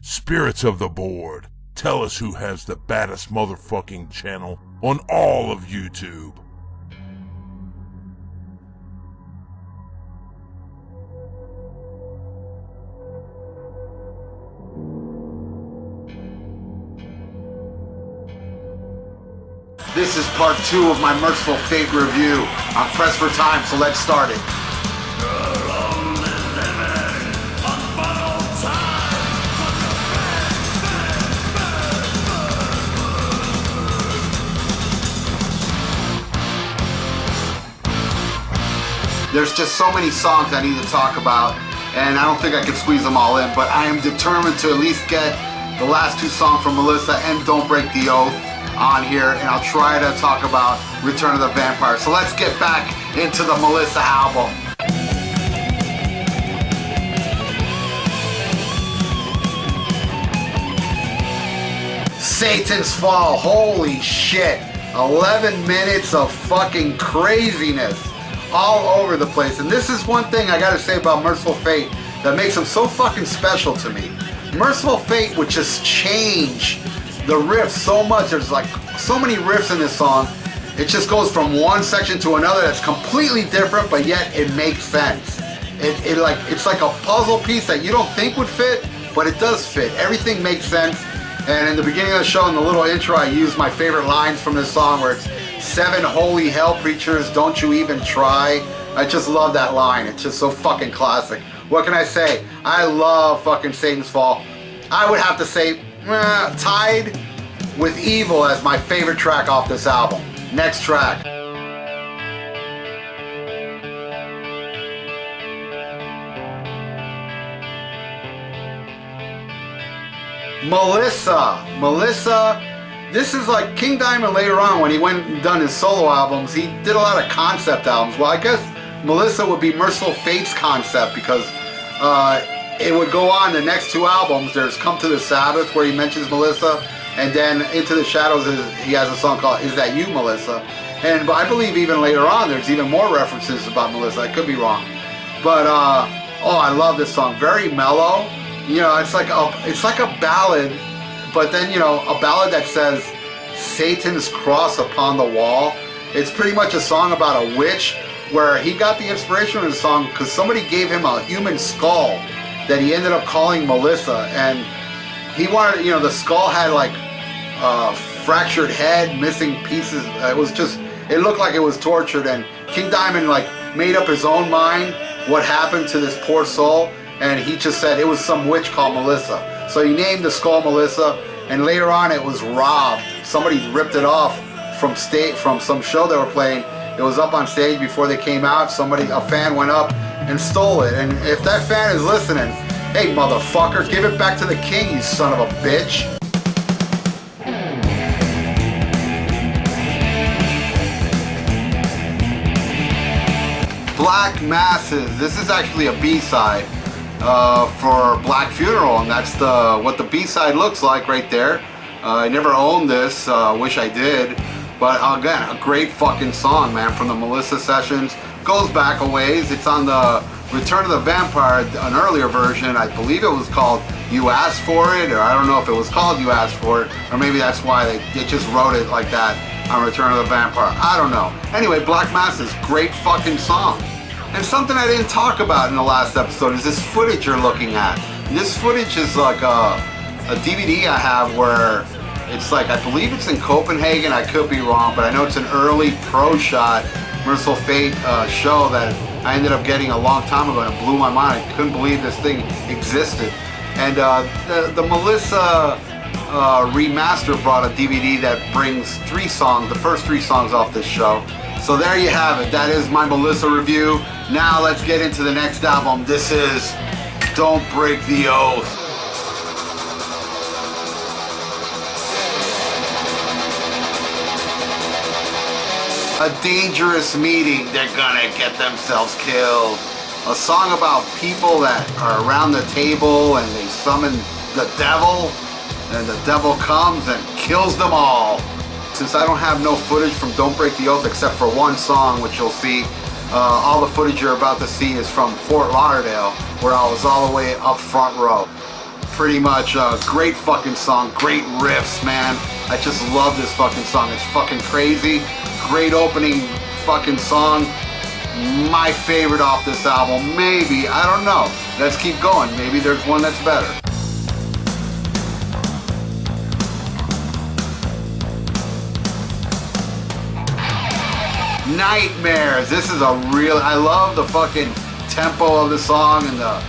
Spirits of the board, tell us who has the baddest motherfucking channel on all of YouTube. This is part 2 of my Mercyful Fate review. I'm pressed for time, so let's start it. There's just so many songs I need to talk about, and I don't think I can squeeze them all in, but I am determined to at least get the last 2 songs from Melissa and Don't Break the Oath on here, and I'll try to talk about Return of the Vampire. So let's get back into the Melissa album. Satan's Fall, holy shit. 11 minutes of fucking craziness all over the place. And this is one thing I gotta say about Mercyful Fate that makes them so fucking special to me. Mercyful Fate would just change the riffs so much. There's like so many riffs in this song. It just goes from one section to another that's completely different, but yet it makes sense. It's like a puzzle piece that you don't think would fit, but it does fit. Everything makes sense. And in the beginning of the show, in the little intro, I used my favorite lines from this song where it's 7 holy hell preachers, don't you even try. I just love that line. It's just so fucking classic. What can I say? I love fucking Satan's Fall. I would have to say tied with Evil as my favorite track off this album. Next track. Melissa, this is like King Diamond later on when he went and done his solo albums. He did a lot of concept albums. Well, I guess Melissa would be Mercyful Fate's concept because it would go on the next 2 albums. There's Come to the Sabbath where he mentions Melissa, and then Into the Shadows he has a song called Is That You, Melissa? And I believe even later on there's even more references about Melissa. I could be wrong. But oh, I love this song. Very mellow. You know, it's like a ballad, but then, you know, a ballad that says Satan's cross upon the wall. It's pretty much a song about a witch where he got the inspiration of the song because somebody gave him a human skull that he ended up calling Melissa, and he wanted, you know, the skull had like fractured head, missing pieces. It looked like it was tortured, and King Diamond like made up his own mind what happened to this poor soul, and he just said it was some witch called Melissa. So he named the skull Melissa, and later on it was robbed. Somebody ripped it off from some show they were playing. It was up on stage before they came out. A fan went up and stole it. And if that fan is listening, hey motherfucker, give it back to the king, you son of a bitch. Black Masses. This is actually a B-side for Black Funeral, and that's what the B-side looks like right there. I never owned this, wish I did, but again, a great fucking song, man, from the Melissa sessions. Goes back a ways. It's on the Return of the Vampire, an earlier version. I believe it was called You Asked For It, or I don't know if it was called You Asked For It, or maybe that's why they just wrote it like that on Return of the Vampire. I don't know. Anyway, Black Masses, great fucking song. And something I didn't talk about in the last episode is this footage you're looking at. This footage is like a DVD I have where it's like, I believe it's in Copenhagen, I could be wrong, but I know it's an early pro shot Mercyful Fate show that I ended up getting a long time ago, and it blew my mind. I couldn't believe this thing existed. And the Melissa remaster brought a DVD that brings 3 songs, the first 3 songs off this show. So there you have it. That is my Melissa review. Now let's get into the next album. This is Don't Break the Oath. A dangerous meeting. They're gonna get themselves killed. A song about people that are around the table and they summon the devil, and the devil comes and kills them all. Since I don't have no footage from Don't Break the Oath except for one song, which you'll see, all the footage you're about to see is from Fort Lauderdale, where I was all the way up front row. pretty much a great fucking song, great riffs, man. I just love this fucking song. It's fucking crazy. Great opening fucking song. My favorite off this album, maybe, I don't know. Let's keep going. Maybe there's one that's better. Nightmares. This is a real, I love the fucking tempo of the song and the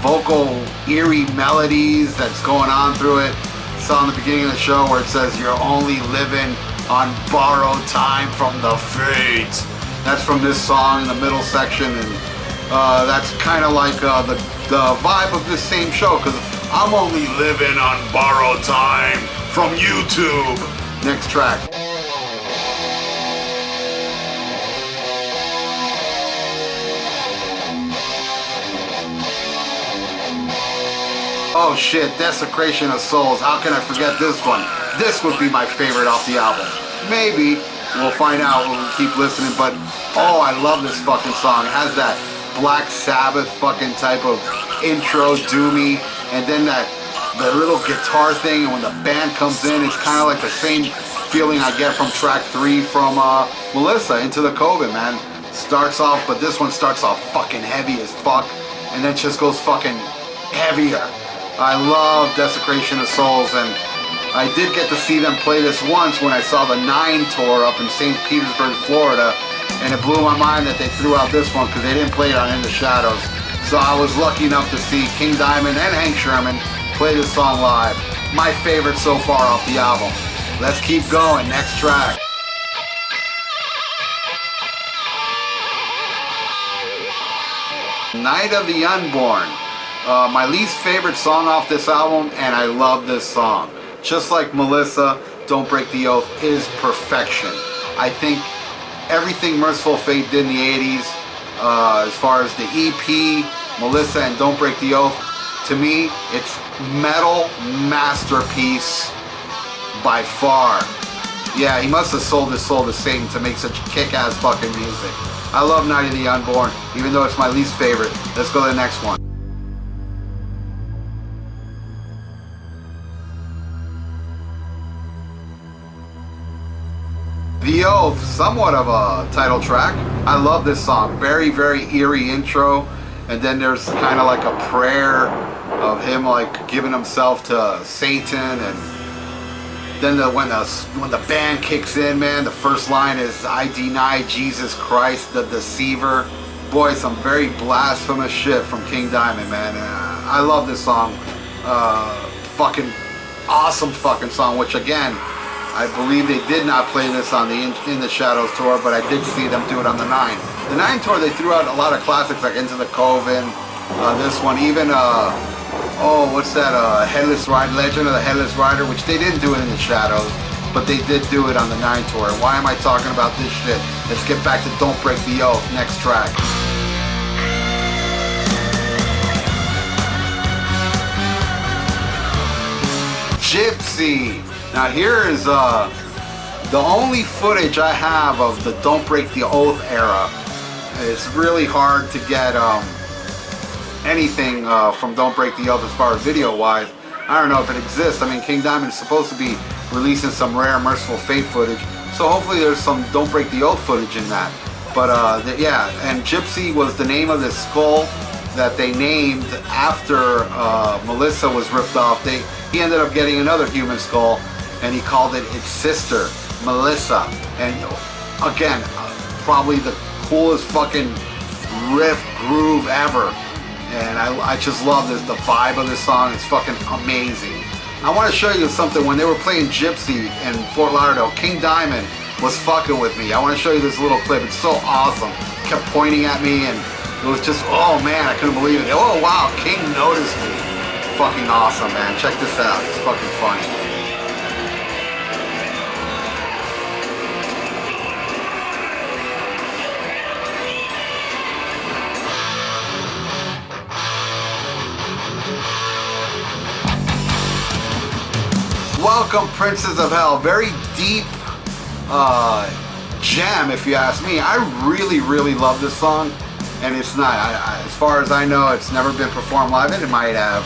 vocal eerie melodies that's going on through it. It's on the beginning of the show where it says you're only living on borrowed time from the fates. That's from this song in the middle section, and that's kind of like the vibe of this same show, because I'm only living on borrowed time from YouTube. Next track. Oh shit, Desecration of Souls. How can I forget this one? This would be my favorite off the album. Maybe. We'll find out when we keep listening, but oh, I love this fucking song. It has that Black Sabbath fucking type of intro, doomy, and then the little guitar thing, and when the band comes in, it's kind of like the same feeling I get from track 3 from Melissa, Into the COVID, man. Starts off, but this one starts off fucking heavy as fuck, and then just goes fucking heavier. I love Desecration of Souls, and I did get to see them play this once when I saw the 9 tour up in St. Petersburg, Florida, and it blew my mind that they threw out this one because they didn't play it on In the Shadows. So I was lucky enough to see King Diamond and Hank Sherman play this song live. My favorite so far off the album. Let's keep going. Next track. Night of the Unborn. My least favorite song off this album, and I love this song. Just like Melissa, Don't Break the Oath is perfection. I think everything Mercyful Fate did in the 80s, as far as the EP, Melissa and Don't Break the Oath, to me, it's metal masterpiece by far. Yeah, he must have sold his soul to Satan to make such kick-ass fucking music. I love Night of the Unborn, even though it's my least favorite. Let's go to the next one. The Oath, somewhat of a title track. I love this song. Very, very eerie intro. And then there's kind of like a prayer of him like giving himself to Satan. And then when the band kicks in, man, the first line is, I deny Jesus Christ, the deceiver. Boy, some very blasphemous shit from King Diamond, man. I love this song. Fucking awesome fucking song, which again, I believe they did not play this on the In the Shadows tour, but I did see them do it on the 9. The 9 tour, they threw out a lot of classics like Into the Coven, this one, even, what's that, Headless Rider, Legend of the Headless Rider, which they didn't do it in the Shadows, but they did do it on the 9 tour. Why am I talking about this shit? Let's get back to Don't Break the Oath, next track. Gypsy. Now here is the only footage I have of the Don't Break the Oath era. It's really hard to get anything from Don't Break the Oath as far as video-wise. I don't know if it exists. I mean, King Diamond is supposed to be releasing some rare Mercyful Fate footage, so hopefully there's some Don't Break the Oath footage in that. But yeah, and Gypsy was the name of this skull that they named after Melissa was ripped off. He ended up getting another human skull, and he called it its sister, Melissa. And again, probably the coolest fucking riff groove ever. And I just love this, the vibe of this song. It's fucking amazing. I want to show you something. When they were playing Gypsy in Fort Lauderdale, King Diamond was fucking with me. I want to show you this little clip. It's so awesome. Kept pointing at me, and it was just, oh man, I couldn't believe it. Oh wow, King noticed me. Fucking awesome, man. Check this out. It's fucking funny. Welcome, Princes of Hell. Very deep gem, if you ask me. I really, really love this song, and it's not, as far as I know, it's never been performed live, and it might have.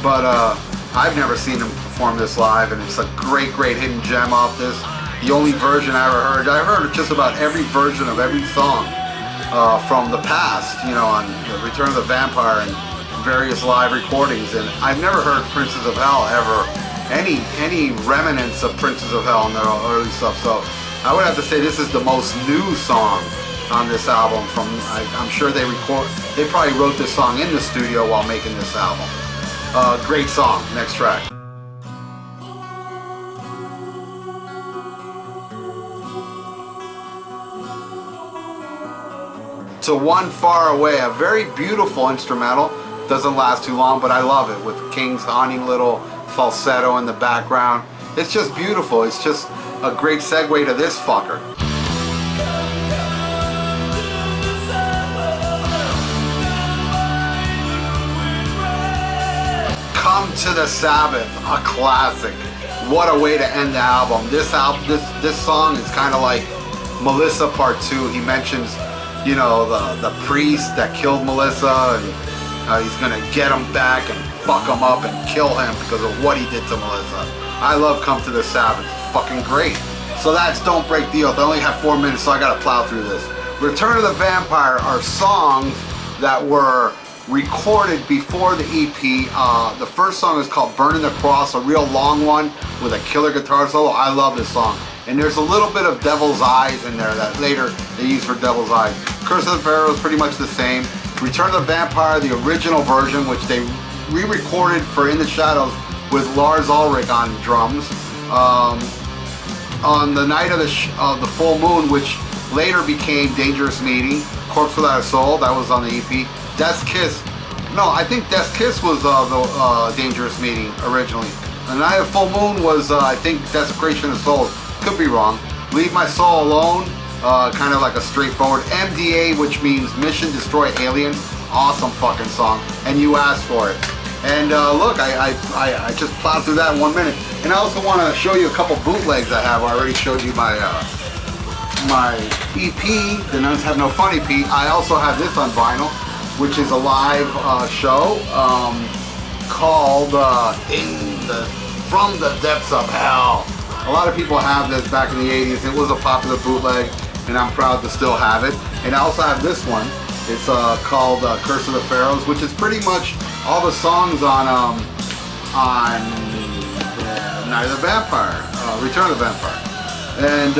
But I've never seen him perform this live, and it's a great, great hidden gem off this. The only version I ever heard. I heard just about every version of every song from the past, you know, on Return of the Vampire and various live recordings, and I've never heard Princes of Hell ever, any remnants of Princes of Hell in their early stuff. So I would have to say this is the most new song on this album. I'm sure they probably wrote this song in the studio while making this album. Great song. Next track. To One Far Away, a very beautiful instrumental. Doesn't last too long, but I love it, with King's haunting little falsetto in the background. It's just beautiful. It's just a great segue to this fucker. Come to the Sabbath, a classic. What a way to end the album. This song is kind of like Melissa Part 2. He mentions, you know, the priest that killed Melissa, and how he's gonna get him back and fuck him up and kill him because of what he did to Melissa. I love Come to the Sabbath. It's fucking great. So that's Don't Break the Oath. I only have 4 minutes, so I gotta plow through this. Return of the Vampire are songs that were recorded before the EP. The first song is called Burning the Cross, a real long one with a killer guitar solo. I love this song. And there's a little bit of Devil's Eyes in there that later they use for Devil's Eyes. Curse of the Pharaoh is pretty much the same. Return of the Vampire, the original version, which they re-recorded for In the Shadows with Lars Ulrich on drums. On the night of the full moon, which later became Dangerous Meeting, Corpse Without a Soul, that was on the EP. Death's Kiss, no, I think Death's Kiss was the Dangerous Meeting originally. The night of full moon was, I think, Desecration of Souls. Could be wrong. Leave My Soul Alone, kind of like a straightforward. MDA, which means Mission Destroy Aliens. Awesome fucking song, and you asked for it. And look, I just plowed through that in 1 minute. And I also want to show you a couple bootlegs I have. I already showed you my EP, the Nuns Have No Fun EP. I also have this on vinyl, which is a live show called From the Depths of Hell. A lot of people have this back in the 80s. It was a popular bootleg, and I'm proud to still have it. And I also have this one. It's called Curse of the Pharaohs, which is pretty much all the songs on Night of the Vampire, Return of the Vampire. And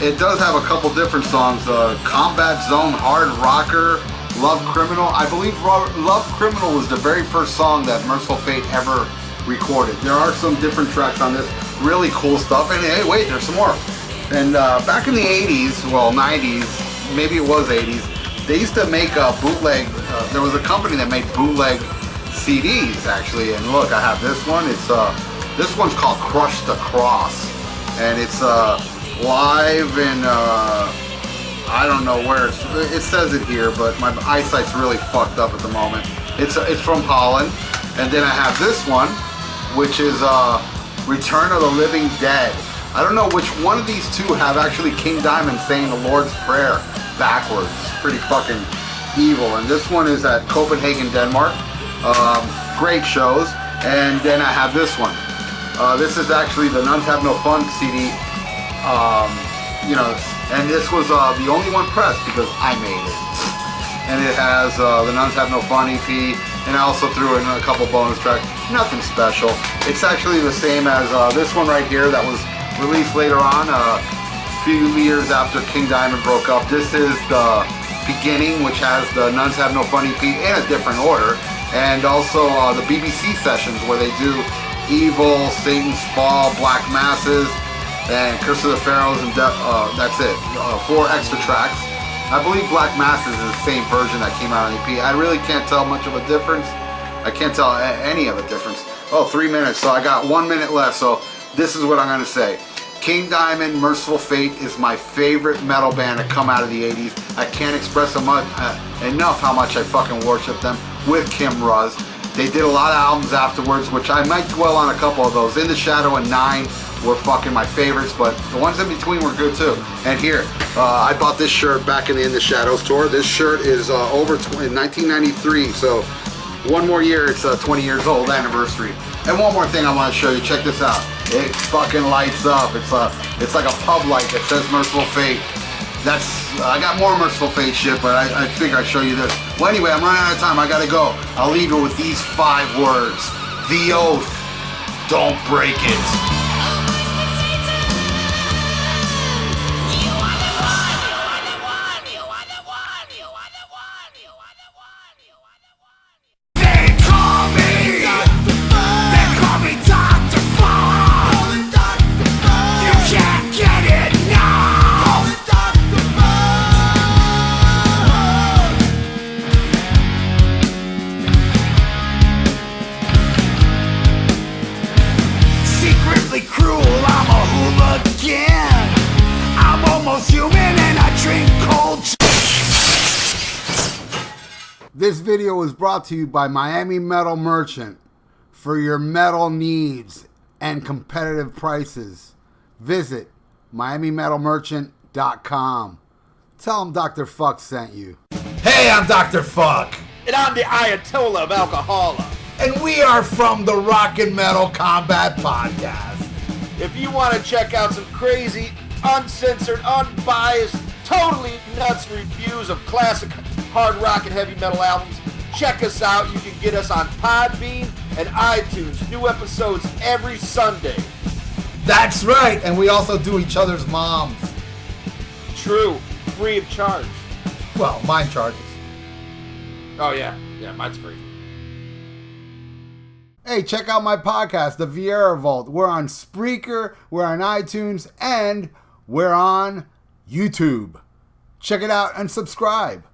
it does have a couple different songs. Combat Zone, Hard Rocker, Love Criminal. I believe Love Criminal was the very first song that Mercyful Fate ever recorded. There are some different tracks on this. Really cool stuff. And hey, wait, there's some more. And back in the 80s, well, 90s, maybe it was 80s, they used to make a bootleg. There was a company that made bootleg CDs, actually. And look, I have this one. It's this one's called Crush the Cross, and it's live in I don't know where it says it here, but my eyesight's really fucked up at the moment. It's from Holland. And then I have this one, which is Return of the Living Dead. I don't know which one of these two have actually King Diamond saying the Lord's Prayer backwards. It's pretty fucking evil. And this one is at Copenhagen, Denmark. Great shows. And then I have this one. This is actually the Nuns Have No Fun CD. You know, and this was the only one pressed because I made it. And it has the Nuns Have No Fun EP, and I also threw in a couple bonus tracks. Nothing special. It's actually the same as this one right here that was released later on, a few years after King Diamond broke up. This is the beginning, which has the Nuns Have No Fun EP in a different order, and also the BBC sessions where they do Evil, Satan's Fall, Black Masses, and Curse of the Pharaohs, and that's it. 4 extra tracks. I believe Black Masses is the same version that came out on EP. I really can't tell much of a difference. I can't tell any of a difference. Oh, 3 minutes, so I got 1 minute left, so this is what I'm going to say. King Diamond, Mercyful Fate is my favorite metal band to come out of the 80s. I can't express enough how much I fucking worship them with Kim Ruz. They did a lot of albums afterwards, which I might dwell on a couple of those. In the Shadow and 9 were fucking my favorites, but the ones in between were good too. And here, I bought this shirt back in the Shadows tour. This shirt is over in 1993, so one more year, it's 20 years old anniversary. And one more thing I want to show you. Check this out. It fucking lights up. It's like a pub light that says Mercyful Fate. I got more Mercyful Fate shit, but I figure I'd show you this. Well, anyway, I'm running out of time. I gotta go. I'll leave you with these 5 words. The oath. Don't break it. Cruel, I'm a hooligan. I'm almost human and I drink cold. This video was brought to you by Miami Metal Merchant. For your metal needs and competitive prices, visit MiamiMetalMerchant.com. Tell them Dr. Fuck sent you. Hey, I'm Dr. Fuck. And I'm the Ayatollah of Alcohola. And we are from the Rock and Metal Combat Podcast. If you want to check out some crazy, uncensored, unbiased, totally nuts reviews of classic hard rock and heavy metal albums, check us out. You can get us on Podbean and iTunes. New episodes every Sunday. That's right. And we also do each other's moms. True. Free of charge. Well, mine charges. Oh, yeah. Yeah, mine's free. Hey, check out my podcast, The Viera Vault. We're on Spreaker, we're on iTunes, and we're on YouTube. Check it out and subscribe.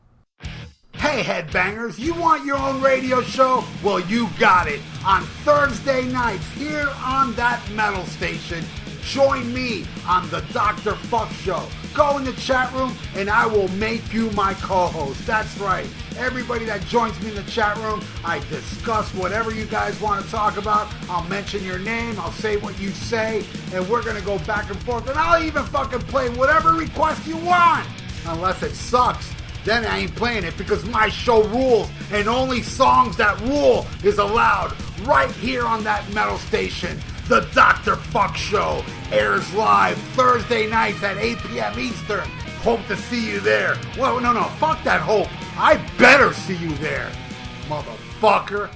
Hey, headbangers, you want your own radio show? Well, you got it. On Thursday nights here on that metal station, join me on the Dr. Fuck Show. Go in the chat room and I will make you my co-host. That's right. Everybody that joins me in the chat room, I discuss whatever you guys want to talk about. I'll mention your name, I'll say what you say, and we're going to go back and forth. And I'll even fucking play whatever request you want. Unless it sucks, then I ain't playing it because my show rules. And only songs that rule is allowed right here on that metal station. The Dr. Fuck Show airs live Thursday nights at 8 p.m. Eastern. Hope to see you there. Well, no, fuck that hope. I better see you there, motherfucker.